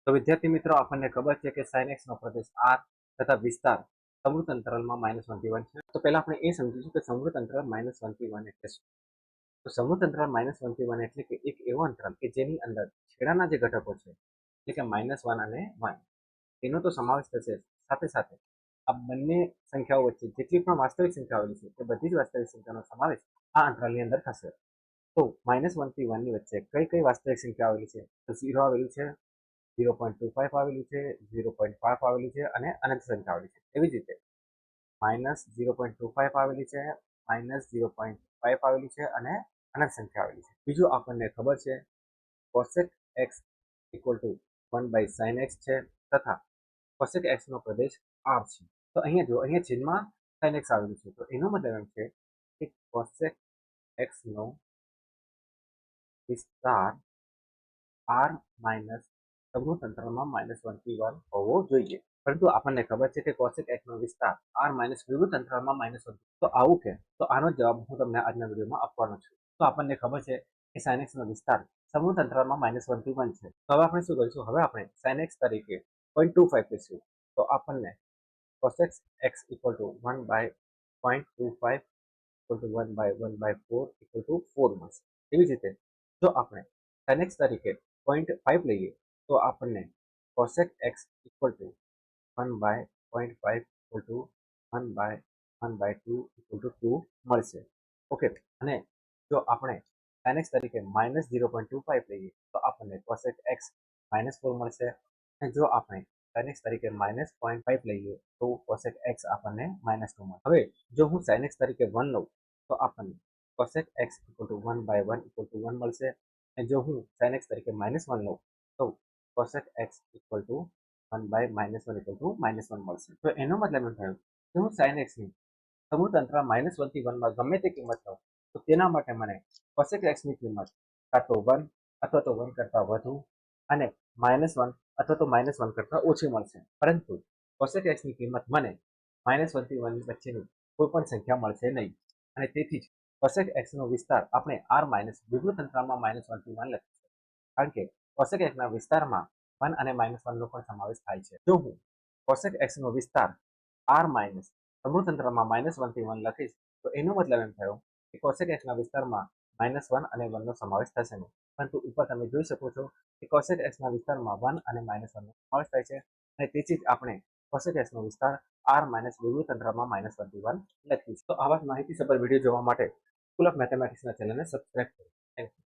તો વિદ્યાર્થી મિત્રો આપણને ખબર છે કે sin x નો પ્રદેશ r તથા વિસ્તાર સમૃદ્ધ અંતરાલમાં -1 થી 1 છે. તો પહેલા આપણે એ સમજીશું કે સમૃદ્ધ અંતરાલ -1 થી 1 એટલે શું. તો સમૃદ્ધ અંતરાલ -1 થી 1 એટલે કે એક એવો અંતરાલ કે જેની અંદર છેડાના જે ઘટકો છે એટલે કે -1 અને 1 તેનો તો સમાવેશ થશે, સાથે સાથે આ બંને સંખ્યાઓ વચ્ચે જેટલી પણ વાસ્તવિક સંખ્યાઓ આવેલી છે તે બધી જ વાસ્તવિક સંખ્યાનો સમાવેશ આ અંતરાલની અંદર થશે. તો -1 થી 1 ની વચ્ચે કઈ કઈ વાસ્તવિક સંખ્યા આવેલી છે? તો 0 આવેલું છે, 0.25 આવેલું છે, 0.5 આવેલું છે અને અનંત સંખ્યા આવેલી છે. એવી જ રીતે -0.25 આવેલી છે, -0.5 આવેલી છે અને અનંત સંખ્યા આવેલી છે. બીજું આપણને ખબર છે cosec x = 1/sin x છે તથા cosec x નો પ્રદેશ r છે. તો અહીંયા છેદમાં sin x આવેલું છે. તો એનો મતલબ એમ છે કે cosec x નો વિસ્તાર r માઇનસ સમૃદ્ધ અંતરાલમાં -1 થી 1 હોવો જોઈએ. પરંતુ આપણને ખબર છે કે cosec x નો વિસ્તાર r માઇનસ વિવૃત અંતરાલમાં -1. તો આવું કેમ? તો આનો જવાબ હું તમને આજના વિડીયોમાં આપવાનો છું. તો આપણને ખબર છે કે sin x નો વિસ્તાર સમૃદ્ધ અંતરાલમાં -1 થી 1 છે. તો હવે આપણે શું કરીશું? હવે આપણે sin x તરીકે 0.25 લઈશું. તો આપણને cosec x = 1/0.25 1/1/4 4 મળશે. એવી જ રીતે જો આપણે sin x તરીકે 0.5 લઈએ તો આપણને cosec x = 1/0.5 1/1/2 મળશે. ઓકે. અને જો આપણે sin x તરીકે -0.25 લઈએ તો આપણને cosec x -4 મળશે. અને જો આપણે sin x તરીકે -0.5 લઈએ તો cosec x આપણને -2 મળશે. હવે જો હું sin x તરીકે 1 લઉં તો આપણને cosec x = 1/1 = 1 મળશે. અને જો હું sin x તરીકે -1 લઉં તો cosec x = 1/-1 = -1 મળશે. તો એનો મતલબ એમ થયો કે હું sin x ની સમૃદ્ધ અંતરાલ -1 થી 1 માં ગમે તે કિંમત લઉં તો તેના માટે મને cosec x ની કિંમત કાં તો 1 અથવા તો 1 કરતાં વધુ અને -1 અથવા તો -1 કરતાં ઓછી મળશે. પરંતુ cosec x ની કિંમત મને -1 થી 1 વચ્ચેની કોઈ પણ સંખ્યા મળશે નહીં. અને તેથી જ cosec x નો વિસ્તાર આપણે r માઇનસ વિવૃત અંતરાલમાં -1 થી 1 લખીશું. કારણ કે cosec x ના વિસ્તારમાં 1 અને -1 નો પણ સમાવેશ થાય છે. જો હું cosec x નો વિસ્તાર r માઇનસ સમૃદ્ધ અંતરાલમાં -1 થી 1 લખીશ તો એનો મતલબ એમ થયો કે cosec x ના વિસ્તારમાં -1 અને 1 નો સમાવેશ થશે નહીં. પરંતુ ઉપર તમે જોઈ શકો છો કે cosec x ના વિસ્તારમાં 1 અને -1 નો સમાવેશ થાય છે. અને તેથી જ આપણે cosec x નો વિસ્તાર r માઇનસ વિવૃત અંતરાલમાં -1 થી 1 લખ્યું છે. તો આવા જ માહિતીસભર વિડીયો જોવા માટે સ્કૂલ ઓફ મેથેમેટિક્સના ચેનલને સબસ્ક્રાઇબ કરો. Thank you.